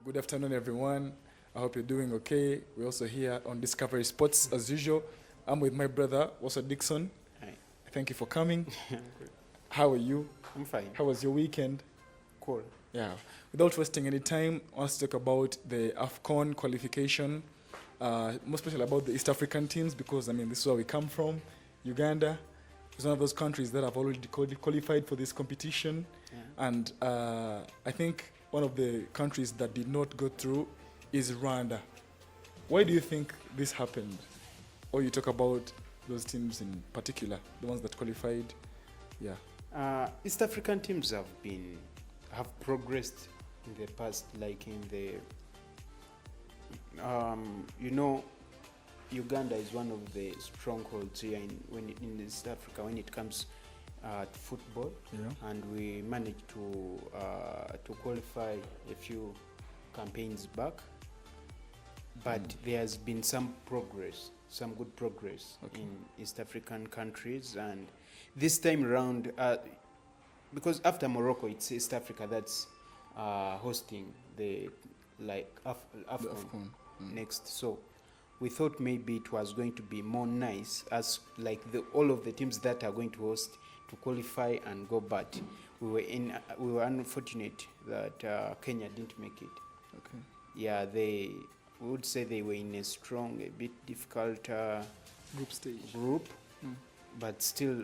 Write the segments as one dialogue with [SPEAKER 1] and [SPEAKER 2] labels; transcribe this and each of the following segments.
[SPEAKER 1] Good afternoon, everyone. I hope you're doing okay. We're also here on Discovery Sports as usual. I'm with my brother, also Dixon.
[SPEAKER 2] Hi.
[SPEAKER 1] Thank you for coming.
[SPEAKER 2] I'm good.
[SPEAKER 1] How are you?
[SPEAKER 2] I'm fine.
[SPEAKER 1] How was your weekend?
[SPEAKER 2] Cool.
[SPEAKER 1] Yeah. Without wasting any time, let's talk about the AFCON qualification, more especially about the East African teams, because, this is where we come from. Uganda is one of those countries that have already qualified for this competition.
[SPEAKER 2] Yeah.
[SPEAKER 1] And I think one of the countries that did not go through is Rwanda. Why do you think this happened? Or you talk about those teams in particular, the ones that qualified? Yeah.
[SPEAKER 2] East African teams have progressed in the past, like in the Uganda is one of the strongholds here in East Africa when it comes to football.
[SPEAKER 1] Yeah.
[SPEAKER 2] And we managed to qualify a few campaigns back, but there has been some good progress in East African countries. And this time around, because after Morocco, it's East Africa that's hosting the AFCON next. So we thought maybe it was going to be more nice as like all of the teams that are going to host to qualify and go, but we were unfortunate that Kenya didn't make it.
[SPEAKER 1] Okay.
[SPEAKER 2] Yeah, we would say they were in a bit difficult
[SPEAKER 1] Group stage.
[SPEAKER 2] But still,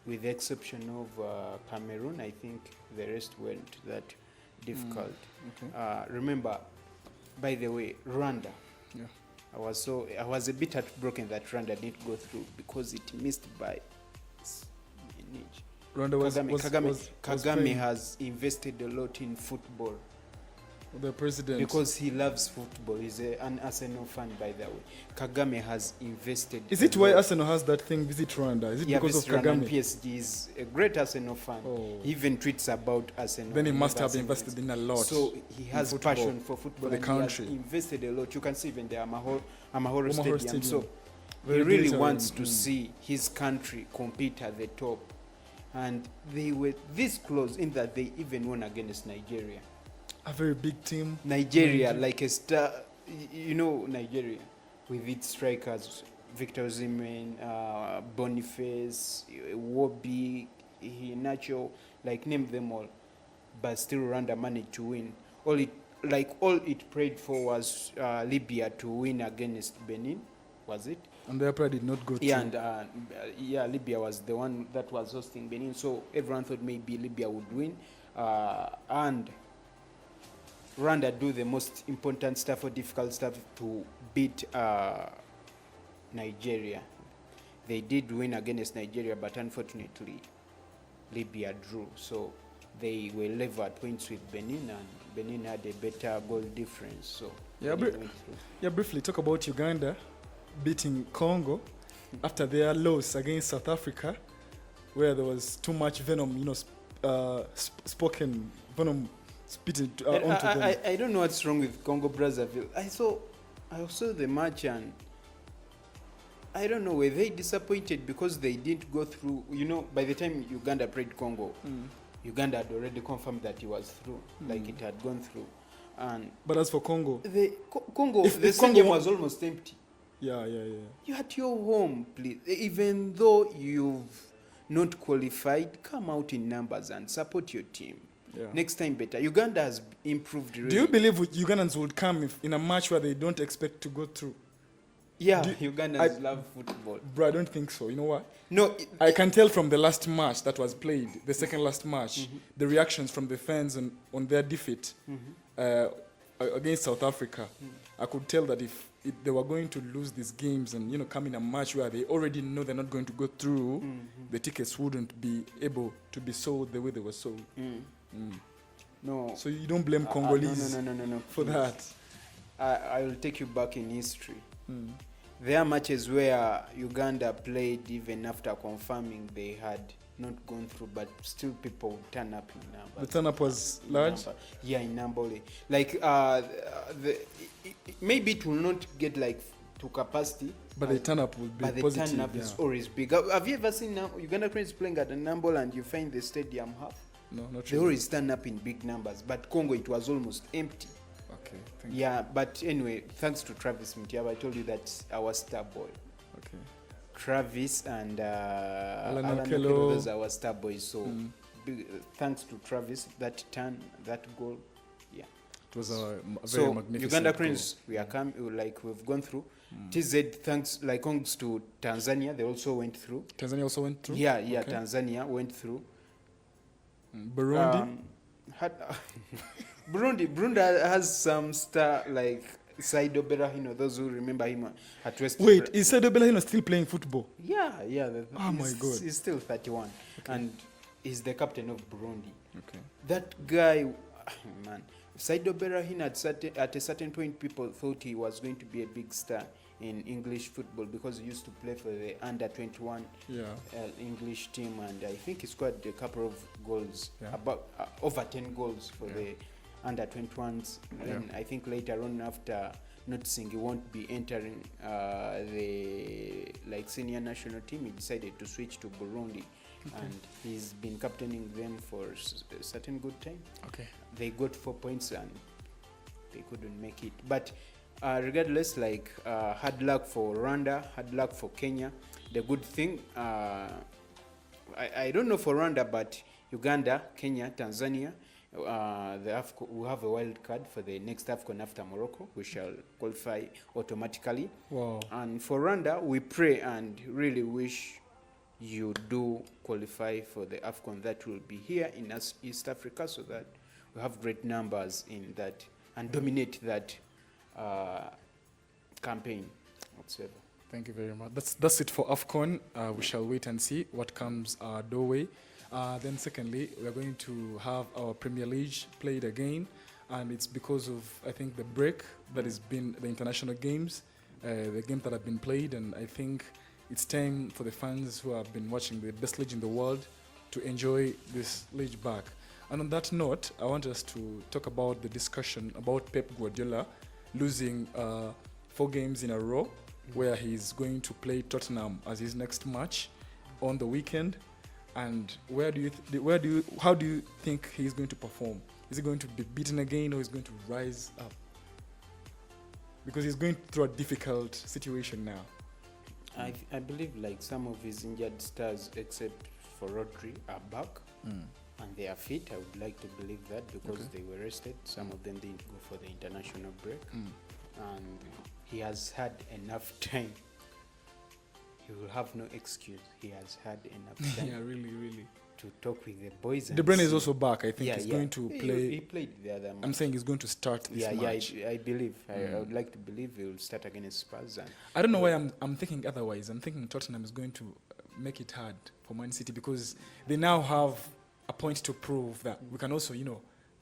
[SPEAKER 2] with the exception of Cameroon, I think the rest weren't that difficult.
[SPEAKER 1] Okay.
[SPEAKER 2] Remember, by the way, Rwanda.
[SPEAKER 1] Yeah.
[SPEAKER 2] I was a bit heartbroken that Rwanda didn't go through because it missed by an inch.
[SPEAKER 1] Rwanda
[SPEAKER 2] Kagame has invested a lot in football.
[SPEAKER 1] The president.
[SPEAKER 2] Because he loves football. He's an Arsenal fan, by the way. Kagame has invested.
[SPEAKER 1] Is it why Arsenal has that thing, visit Rwanda? Is it because of Kagame?
[SPEAKER 2] PSG is a great Arsenal fan.
[SPEAKER 1] Oh.
[SPEAKER 2] He even tweets about Arsenal.
[SPEAKER 1] Then he must have invested in a lot.
[SPEAKER 2] So he has passion for football
[SPEAKER 1] for the country.
[SPEAKER 2] He has invested a lot. You can see even the Amahoro Stadium. So he
[SPEAKER 1] Very
[SPEAKER 2] really
[SPEAKER 1] glittering.
[SPEAKER 2] wants to see his country compete at the top. And they were this close in that they even won against Nigeria.
[SPEAKER 1] A very big team.
[SPEAKER 2] Nigeria, like a star, Nigeria, with its strikers, Victor Osimhen, Boniface, Wobi, Nacho, like name them all, but still Rwanda managed to win. All it prayed for was Libya to win against Benin, was it?
[SPEAKER 1] And their pride did not go through.
[SPEAKER 2] Yeah, and Libya was the one that was hosting Benin, so everyone thought maybe Libya would win, and Rwanda do the most important stuff or difficult stuff to beat Nigeria. They did win against Nigeria, but unfortunately, Libya drew. So they were level at points with Benin, and Benin had a better goal difference. So
[SPEAKER 1] briefly talk about Uganda beating Congo after their loss against South Africa, where there was too much venom, spoken venom.
[SPEAKER 2] I don't know what's wrong with Congo Brazzaville. I saw the match, and I don't know, were they disappointed because they didn't go through? By the time Uganda played Congo, Uganda had already confirmed that it was through, like it had gone through.
[SPEAKER 1] But as for Congo,
[SPEAKER 2] the stadium was almost empty.
[SPEAKER 1] Yeah.
[SPEAKER 2] You're at your home, please. Even though you've not qualified, come out in numbers and support your team.
[SPEAKER 1] Yeah.
[SPEAKER 2] Next time better. Uganda has improved really.
[SPEAKER 1] Do you believe Ugandans would come in a match where they don't expect to go through?
[SPEAKER 2] Yeah, Ugandans love football.
[SPEAKER 1] Bro, I don't think so. You know what?
[SPEAKER 2] No.
[SPEAKER 1] I can tell from the last match that was played, the second last match, the reactions from the fans on their defeat against South Africa. I could tell that if they were going to lose these games and come in a match where they already know they're not going to go through, the tickets wouldn't be able to be sold the way they were sold.
[SPEAKER 2] No.
[SPEAKER 1] So you don't blame Congolese
[SPEAKER 2] no,
[SPEAKER 1] for that?
[SPEAKER 2] I will take you back in history. There are matches where Uganda played even after confirming they had not gone through, but still people would turn up in numbers.
[SPEAKER 1] The turn up was large?
[SPEAKER 2] Yeah, in Nambole. Like, maybe it will not get like to capacity.
[SPEAKER 1] But the turn up will be positive.
[SPEAKER 2] But the turn up is always big. Have you ever seen Uganda Cranes playing at a Nambole and you find the stadium half?
[SPEAKER 1] No, not
[SPEAKER 2] They
[SPEAKER 1] really.
[SPEAKER 2] always stand up in big numbers. But Congo, it was almost empty.
[SPEAKER 1] Okay, thank you.
[SPEAKER 2] Yeah, but anyway, thanks to Travis Mutiaba, I told you that's our star boy.
[SPEAKER 1] Okay.
[SPEAKER 2] Travis and
[SPEAKER 1] Alan
[SPEAKER 2] Alan
[SPEAKER 1] Okello.
[SPEAKER 2] Okello, those are our star boys. So thanks to Travis, that turn, that goal, yeah.
[SPEAKER 1] It was a very
[SPEAKER 2] So
[SPEAKER 1] magnificent
[SPEAKER 2] Uganda
[SPEAKER 1] goal.
[SPEAKER 2] Cranes, we've gone through. TZ, thanks to Tanzania, they also went through.
[SPEAKER 1] Tanzania also went through?
[SPEAKER 2] Yeah,
[SPEAKER 1] Okay.
[SPEAKER 2] Tanzania went through.
[SPEAKER 1] Burundi?
[SPEAKER 2] Had Burundi has some star like Saido Berahino, those who remember him at West.
[SPEAKER 1] Wait, is Sedo Belahino still playing football?
[SPEAKER 2] Yeah.
[SPEAKER 1] Oh my God.
[SPEAKER 2] He's still 31, and he's the captain of Burundi.
[SPEAKER 1] Okay.
[SPEAKER 2] That guy, man, Saido Berahino at a certain point, people thought he was going to be a big star in English football because he used to play for the under 21 English team, and I think he scored a couple of goals, about over 10 goals for the under 21s. And I think later on, after noticing he won't be entering the senior national team, he decided to switch to Burundi. And he's been captaining them for a certain good time.
[SPEAKER 1] Okay.
[SPEAKER 2] They got 4 points and they couldn't make it. But regardless, hard luck for Rwanda, hard luck for Kenya. The good thing, I don't know for Rwanda, but Uganda, Kenya, Tanzania, we have a wild card for the next AFCON after Morocco. We shall qualify automatically.
[SPEAKER 1] Wow.
[SPEAKER 2] And for Rwanda, we pray and really wish you do qualify for the AFCON that will be here in East Africa, so that we have great numbers in that and dominate that campaign whatsoever.
[SPEAKER 1] Thank you very much. That's it for AFCON. We shall wait and see what comes our doorway. Then secondly, we're going to have our Premier League played again, and it's because of, I think, the break that has been the international games, the games that have been played, and I think it's time for the fans who have been watching the best league in the world to enjoy this league back. And on that note, I want us to talk about the discussion about Pep Guardiola losing 4 games in a row, where he's going to play Tottenham as his next match on the weekend. And how do you think he's going to perform? Is he going to be beaten again, or is he going to rise up? Because he's going through a difficult situation now.
[SPEAKER 2] I believe some of his injured stars, except for Rodri, are back and they are fit. I would like to believe that because they were rested. Some of them didn't go for the international break, and he has had enough time. He will have no excuse. He has had enough time.
[SPEAKER 1] Yeah, really.
[SPEAKER 2] To talk with the boys.
[SPEAKER 1] De Bruyne is also back. I think he's going to play.
[SPEAKER 2] He played the other match.
[SPEAKER 1] I'm saying he's going to start this match.
[SPEAKER 2] I believe. I would like to believe he will start against Spurs. And
[SPEAKER 1] I don't know why I'm thinking otherwise. I'm thinking Tottenham is going to make it hard for Man City, because they now have a point to prove that we can also,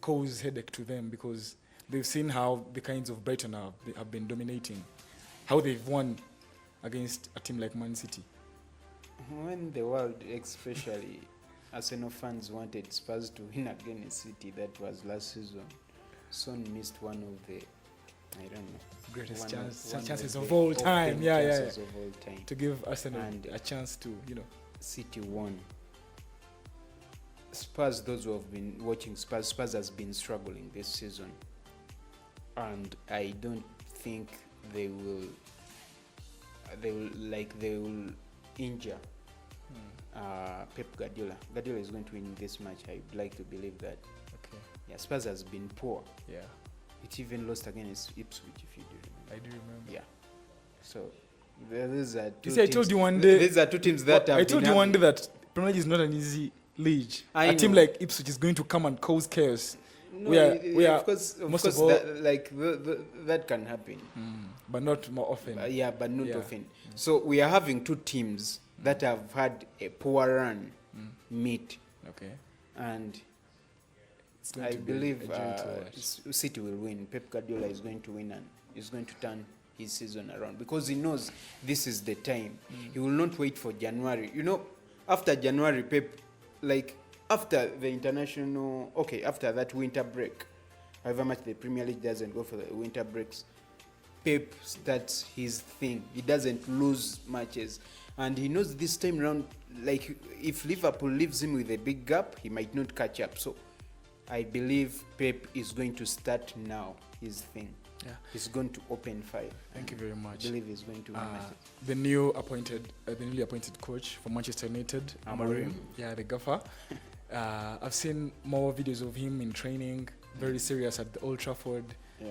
[SPEAKER 1] cause headache to them, because they've seen how the kinds of Brighton have been dominating, how they've won against a team like Man City.
[SPEAKER 2] When the world, especially Arsenal fans, wanted Spurs to win against City, that was last season, Son missed one of the, I don't know,
[SPEAKER 1] greatest
[SPEAKER 2] one
[SPEAKER 1] chances
[SPEAKER 2] of
[SPEAKER 1] of
[SPEAKER 2] the
[SPEAKER 1] all time.
[SPEAKER 2] chances of all time.
[SPEAKER 1] To give Arsenal
[SPEAKER 2] And
[SPEAKER 1] a chance to,
[SPEAKER 2] City won. Spurs, those who have been watching Spurs has been struggling this season, and I don't think they will injure Pep Guardiola. Guardiola is going to win this match. I would like to believe that.
[SPEAKER 1] Okay.
[SPEAKER 2] Yeah, Spurs has been poor.
[SPEAKER 1] Yeah.
[SPEAKER 2] It even lost against Ipswich, if you do remember.
[SPEAKER 1] I do remember.
[SPEAKER 2] Yeah. So these are two
[SPEAKER 1] You see,
[SPEAKER 2] teams.
[SPEAKER 1] I told you one day.
[SPEAKER 2] These are two teams that have
[SPEAKER 1] I told
[SPEAKER 2] been
[SPEAKER 1] you one day
[SPEAKER 2] having-
[SPEAKER 1] that Premier League is not an easy league.
[SPEAKER 2] I
[SPEAKER 1] Team
[SPEAKER 2] know.
[SPEAKER 1] like Ipswich is going to come and cause chaos.
[SPEAKER 2] No,
[SPEAKER 1] we are
[SPEAKER 2] of course
[SPEAKER 1] most of all,
[SPEAKER 2] that can happen.
[SPEAKER 1] but not more often.
[SPEAKER 2] But not
[SPEAKER 1] Yeah.
[SPEAKER 2] often. So we are having two teams that have had a poor run meet,
[SPEAKER 1] Okay.
[SPEAKER 2] and
[SPEAKER 1] It's going
[SPEAKER 2] I
[SPEAKER 1] to be
[SPEAKER 2] believe
[SPEAKER 1] a joy to watch.
[SPEAKER 2] City will win. Pep Guardiola is going to win and is going to turn his season around, because he knows this is the time. He will not wait for January. After January, Pep, after the international, after that winter break, however much the Premier League doesn't go for the winter breaks, Pep starts his thing. He doesn't lose matches. And he knows this time around, if Liverpool leaves him with a big gap, he might not catch up. So I believe Pep is going to start now his thing.
[SPEAKER 1] Yeah.
[SPEAKER 2] He's going to open fire.
[SPEAKER 1] Thank you very much.
[SPEAKER 2] I believe he's going to win matches.
[SPEAKER 1] The newly appointed coach for Manchester United, Amorim. Yeah, the gaffer. I've seen more videos of him in training, very serious at the Old Trafford,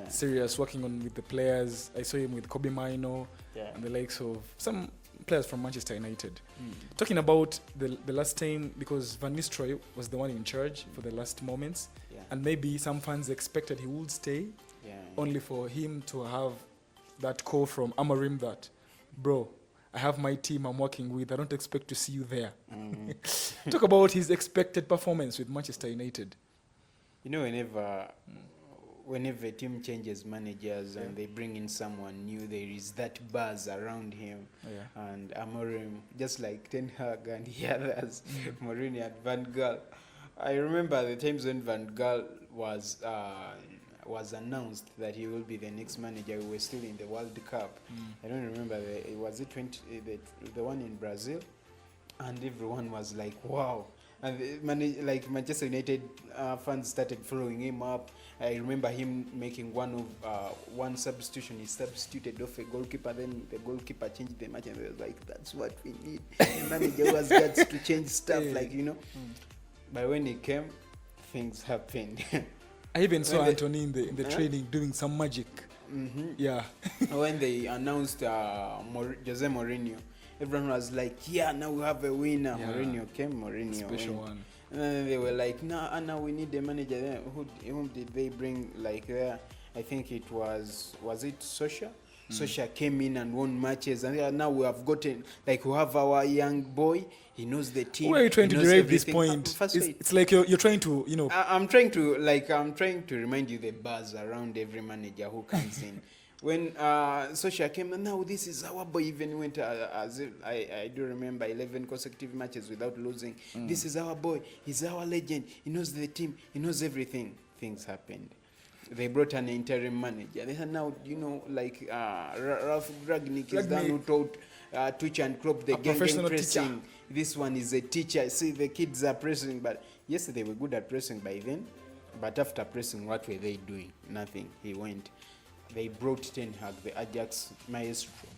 [SPEAKER 1] serious working on with the players. I saw him with Kobe Mino and the likes of some players from Manchester United. Talking about the last time, because Van Nistelrooy was the one in charge for the last moments, and maybe some fans expected he would stay, only for him to have that call from Amorim that, bro, I have my team I'm working with, I don't expect to see you there. Talk about his expected performance with Manchester United.
[SPEAKER 2] You know, whenever a team changes managers and they bring in someone new, there is that buzz around him. And Amorim, just like Ten Hag and the others, Mourinho and Van Gaal. I remember the times when Van Gaal was announced that he will be the next manager. We were still in the World Cup. I don't remember, was it the one in Brazil? And everyone was like, wow. And Manchester United fans started following him up. I remember him making one substitution. He substituted off a goalkeeper. Then the goalkeeper changed the match, and they was like, "That's what we need." The manager was got to change stuff, But when he came, things happened.
[SPEAKER 1] I even saw Anthony in the training doing some magic. Yeah.
[SPEAKER 2] When they announced Jose Mourinho, everyone was like, yeah, now we have a winner. Mourinho came, Mourinho
[SPEAKER 1] special
[SPEAKER 2] win.
[SPEAKER 1] one.
[SPEAKER 2] And then they were like, no, we need a manager there. Whom did they bring there? I think it was it Sosha? Sosha came in and won matches, and now we have gotten, we have our young boy. He knows the team.
[SPEAKER 1] Where are you trying to derive this point? It's like you're trying to,
[SPEAKER 2] I'm trying to remind you the buzz around every manager who comes in. When Sosha came, and now this is our boy. Even went I do remember 11 consecutive matches without losing. This is our boy. He's our legend. He knows the team. He knows everything. Things happened. They brought an interim manager. They had now, Ralph Ragnick is the one who taught Twitch and Klopp the game pressing. Teacher. This one is a teacher. See, the kids are pressing, but yes, they were good at pressing by then. But after pressing, what were they doing? Nothing. He went. They brought Ten Hag, the Ajax maestro.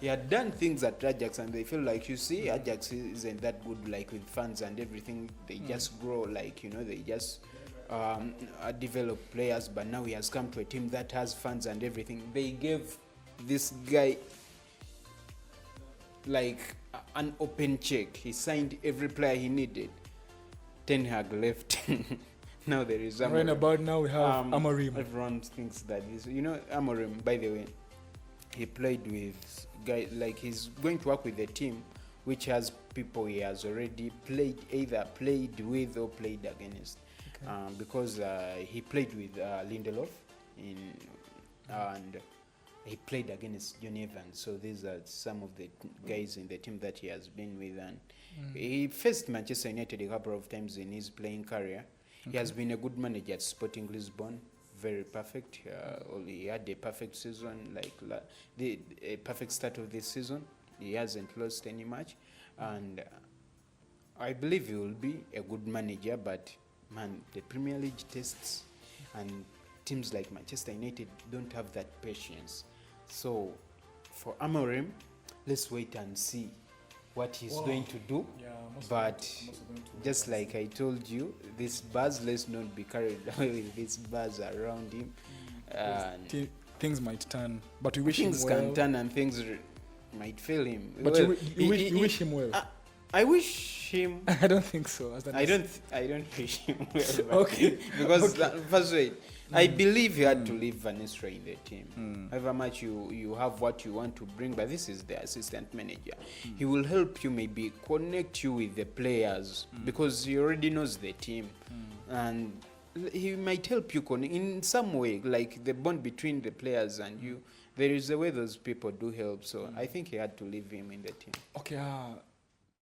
[SPEAKER 2] He had done things at Ajax, and they feel like, Ajax isn't that good, with fans and everything. They just grow, they just develop players. But now he has come to a team that has fans and everything. They gave this guy an open check. He signed every player he needed. Ten Hag left. Now there is Amorim.
[SPEAKER 1] Right about now we have Amorim.
[SPEAKER 2] Everyone thinks that is, Amorim, by the way, he played with guys, he's going to work with a team which has people he has already either played with or played against. Okay. Because he played with Lindelof and he played against John Evans. So these are some of the guys in the team that he has been with, and he faced Manchester United a couple of times in his playing career. He has been a good manager at Sporting Lisbon, very perfect. He had a perfect season, a perfect start of this season. He hasn't lost any match, and I believe he will be a good manager. But man, the Premier League tests, and teams like Manchester United don't have that patience. So for Amorim, let's wait and see what he's going to do. But just like I told you, this buzz, let's not be carried away with this buzz around him.
[SPEAKER 1] Things might turn, but we wish him well.
[SPEAKER 2] Things can turn and things might fail him.
[SPEAKER 1] But you wish him well.
[SPEAKER 2] I wish him.
[SPEAKER 1] I don't think so.
[SPEAKER 2] I don't wish him well.
[SPEAKER 1] Okay.
[SPEAKER 2] Because first way, I believe he had to leave Van Nistelrooy in the team. However much you have what you want to bring, but this is the assistant manager. He will help you, maybe connect you with the players because he already knows the team, and he might help you connect in some way, the bond between the players and you. There is a way those people do help. So I think he had to leave him in the team.
[SPEAKER 1] Okay.